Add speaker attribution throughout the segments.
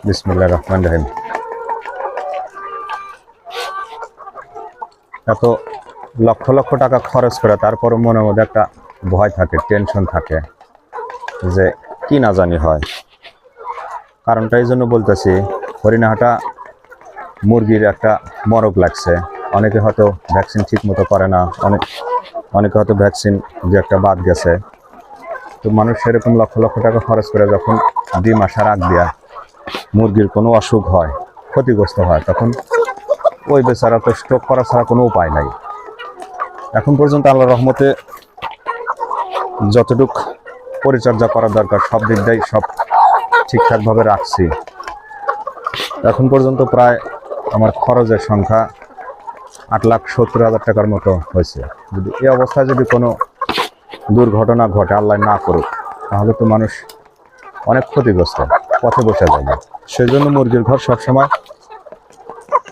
Speaker 1: বিসমিল্লাহির রহমানির রহিম। এত লক্ষ লক্ষ টাকা খরচ করে তারপর মনের মধ্যে একটা ভয় থাকে, টেনশন থাকে যে কি না জানি হয়। কারণটা এই জন্য বলতেছি, হরিণাহাটা মুরগির একটা মরক লাগছে। অনেকে হয়তো ভ্যাকসিন ঠিক মতো করে না, অনেকে হয়তো ভ্যাকসিন যে একটা বাদ গেছে। তো মানুষ সেরকম লক্ষ লক্ষ টাকা খরচ করে যখন ডিম আসার আগ দিয়া মুরগির কোনো অসুখ হয়, ক্ষতিগ্রস্ত হয়, তখন ওই বেচারা তো স্ট্রোক করা ছাড়া কোনো উপায় নাই। এখন পর্যন্ত আল্লাহর রহমতে যতটুক পরিচর্যা করার দরকার সব দিক দিয়েই সব ঠিকঠাকভাবে রাখছি। এখন পর্যন্ত প্রায় আমার খরচের সংখ্যা 8,70,000 টাকার মতো হয়েছে। যদি এই অবস্থায় যদি কোনো দুর্ঘটনা ঘটে, আল্লাহ না করুক, তাহলে তো মানুষ অনেক ক্ষতিগ্রস্ত, পথে বসে যাবে। সেই জন্য মুরগির ঘর সবসময়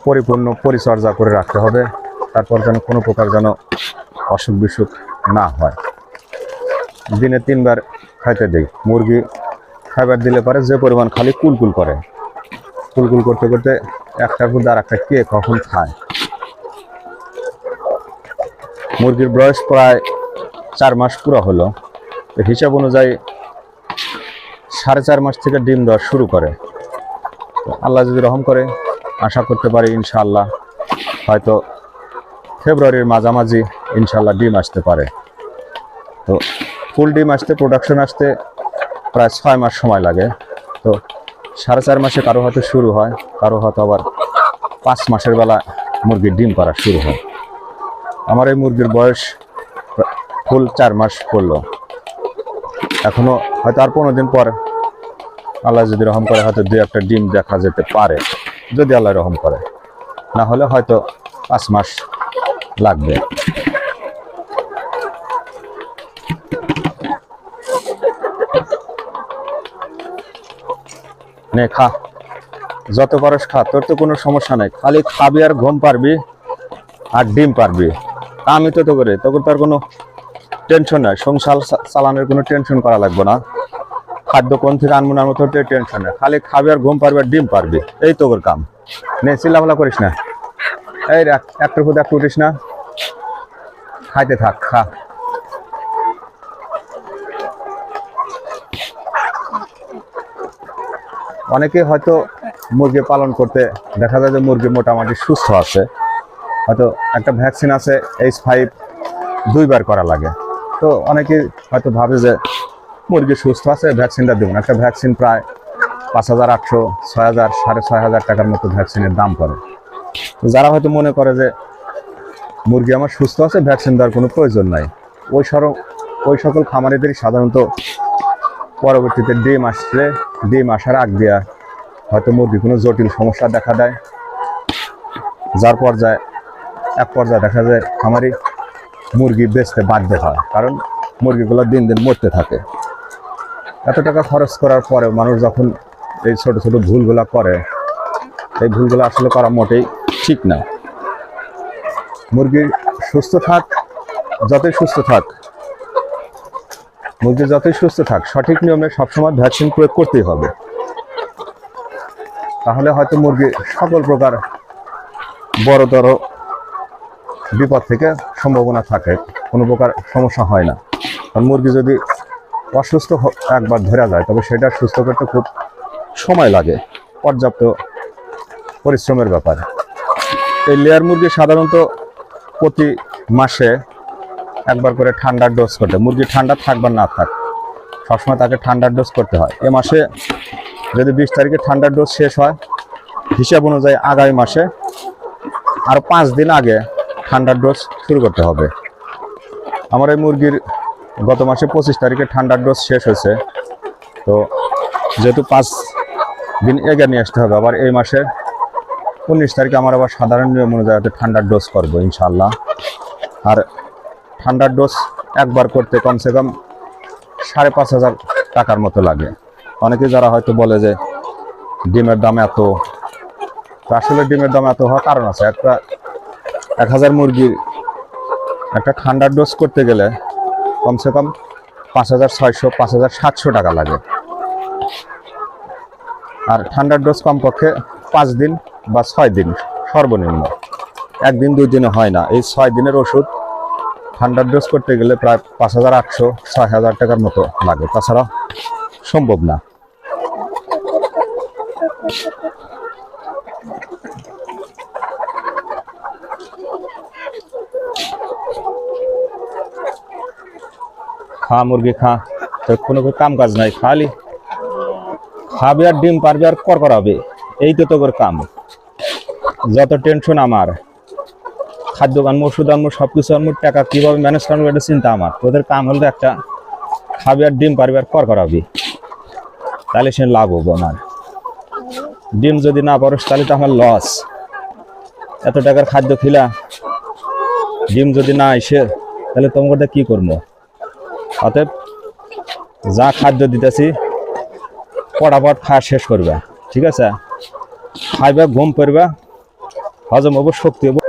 Speaker 1: পরিপূর্ণ পরিচর্যা করে রাখতে হবে, তারপর যেন কোনো প্রকার যেন অসুখ বিসুখ না হয়। দিনে 3 বার খাইতে দিই। মুরগি খাবার দিলে পরে যে পরিমাণ খালি কুলকুল করে, কুলকুল করতে করতে একটার মধ্যে আর একটা কে কখন খায়। মুরগির বয়স প্রায় 4 মাস পুরো হলো। হিসাব অনুযায়ী 4.5 মাস থেকে ডিম দেওয়া শুরু করে। আল্লাহ যদি রহম করে, আশা করতে পারি ইনশাআল্লাহ হয়তো ফেব্রুয়ারির মাঝামাঝি ইনশাআল্লাহ ডিম আসতে পারে। তো ফুল ডিম আসতে, প্রোডাকশন আসতে প্রায় 6 মাস সময় লাগে। তো 4.5 মাসে কারো হয়তো শুরু হয়, কারো হয়তো আবার 5 মাসের বেলা মুরগির ডিম পাড়া শুরু হয়। আমার এই মুরগির বয়স ফুল 4 মাস পড়লো। এখনো হয়তো আর 15 দিন পর আল্লাহ যদি রহম করে হয়তো 2-1টা ডিম দেখা যেতে পারে, যদি আল্লাহ রহম করে। না হলে হয়তো 5 মাস লাগবে। নে খা, যত পারস খা, তোর তো কোনো সমস্যা নাই। খালি খাবি আর ঘুম পারবি আর ডিম পারবি। আমি তো করে তোর তার কোনো টেনশন নাই, সংসার চালানোর কোনো টেনশন করা লাগবে না। খাদ্য কোন থেকে আনবো না মতো টেনশন নেই, খালি খাবি আর ঘুম পারবি আর ডিম পারবি, এই তোর কাম। নে চিল্লাফালা করিস না, এই একটার প্রতি একটু উঠিস না, খাইতে থাক, খা। অনেকে হয়তো মুরগি পালন করতে দেখা যায় যে মুরগি মোটামুটি সুস্থ আছে, হয়তো একটা ভ্যাকসিন আছে H5 2 বার করা লাগে। তো অনেকে হয়তো ভাবে যে মুরগি সুস্থ আছে, ভ্যাকসিনটা দেবো না। একটা ভ্যাকসিন প্রায় 5,800, 6,000, 6,500 টাকার মতো ভ্যাকসিনের দাম পড়ে। তো যারা হয়তো মনে করে যে মুরগি আমার সুস্থ আছে, ভ্যাকসিন দেওয়ার কোনো প্রয়োজন নাই, ওই সকল খামারিদেরই সাধারণত পরবর্তীতে ডিম আসার আগ দিয়া হয়তো মুরগি কোনো জটিল সমস্যা দেখা দেয়, যার এক পর্যায়ে দেখা যায় খামারি মুরগি বেচতে বাধ্য হয়, কারণ মুরগিগুলো দিন দিন মরতে থাকে। এত টাকা খরচ করার পরেও মানুষ যখন এই ছোট ছোট ভুলগুলো করে, এই ভুলগুলো আসলে করা মোটেই ঠিক না। মুরগি সুস্থ থাক, মুরগি যতই সুস্থ থাক, সঠিক নিয়মে সবসময় ভ্যাকসিন প্রয়োগ করতেই হবে। তাহলে হয়তো মুরগি সকল প্রকার বড়তর বিপদ থেকে সম্ভাবনা থাকে, কোনো প্রকার সমস্যা হয় না। কারণ মুরগি যদি অসুস্থ একবার ধরা যায়, তবে সেটা সুস্থ করতে খুব সময় লাগে, পর্যাপ্ত পরিশ্রমের ব্যাপার। এই লেয়ার মুরগি সাধারণত প্রতি মাসে একবার করে ঠান্ডার ডোজ করতে, মুরগি ঠান্ডা থাক বা না থাক, সবসময় তাকে ঠান্ডার ডোজ করতে হয়। এ মাসে যদি 20 তারিখে ঠান্ডার ডোজ শেষ হয়, হিসাব অনুযায়ী আগামী মাসে আরও 5 দিন আগে ঠান্ডার ডোজ শুরু করতে হবে। আমার এই মুরগির গত মাসে 25 তারিখে ঠান্ডার ডোজ শেষ হয়েছে। তো যেহেতু 5 দিন এগিয়ে নিয়ে আসতে হবে, আবার এই মাসে 19 তারিখে আমার আবার সাধারণ নিয়ম অনুযায়ী ঠান্ডার ডোজ করবো ইনশাল্লাহ। আর ঠান্ডার ডোজ একবার করতে কমসে কম 5,500 টাকার মতো লাগে। অনেকে যারা হয়তো বলে যে ডিমের দাম এত, আসলে ডিমের দাম এত হওয়ার কারণ আছে। 1000 মুরগির একটা ঠান্ডার ডোজ করতে গেলে কমসে কম 5,600, 5,700 টাকা লাগে। আর ঠান্ডার ডোজ কমপক্ষে 5 দিন বা 6 দিন সর্বনিম্ন, 1 দিন 2 দিনে হয় না। এই 6 দিনের ওষুধ ঠান্ডার ডোজ করতে গেলে প্রায় 5800-6000 টাকার মতো লাগে, তাছাড়া সম্ভব না। খা মুরগি খা, তো কোনো কাম কাজ নাই, খালি খাবে আর ডিম পারবে আর কর করাবে, এই তো তোর কাম। যত টেনশন আমার, খাদ্য আনবো, ওষুধ আনবো, সবকিছু আনবো, টাকা কিভাবে ম্যানেজ করবো এটা চিন্তা আমার। তোদের কাম হলো একটা খাবে আর ডিম পারবে আর কর করাবি, তাহলে সে লাভ হবো আমার। ডিম যদি না পারস তাহলে তো আমার লস। এত টাকার খাদ্য খিলা ডিম যদি না আসে তাহলে তোমাকে কি করবো? অতএব যা খাদ্য দিতেছি পটাপট খাওয়া শেষ করবে, ঠিক আছে? খাইবা, ঘুম পড়বা, হজম হবো, শক্তি হবো।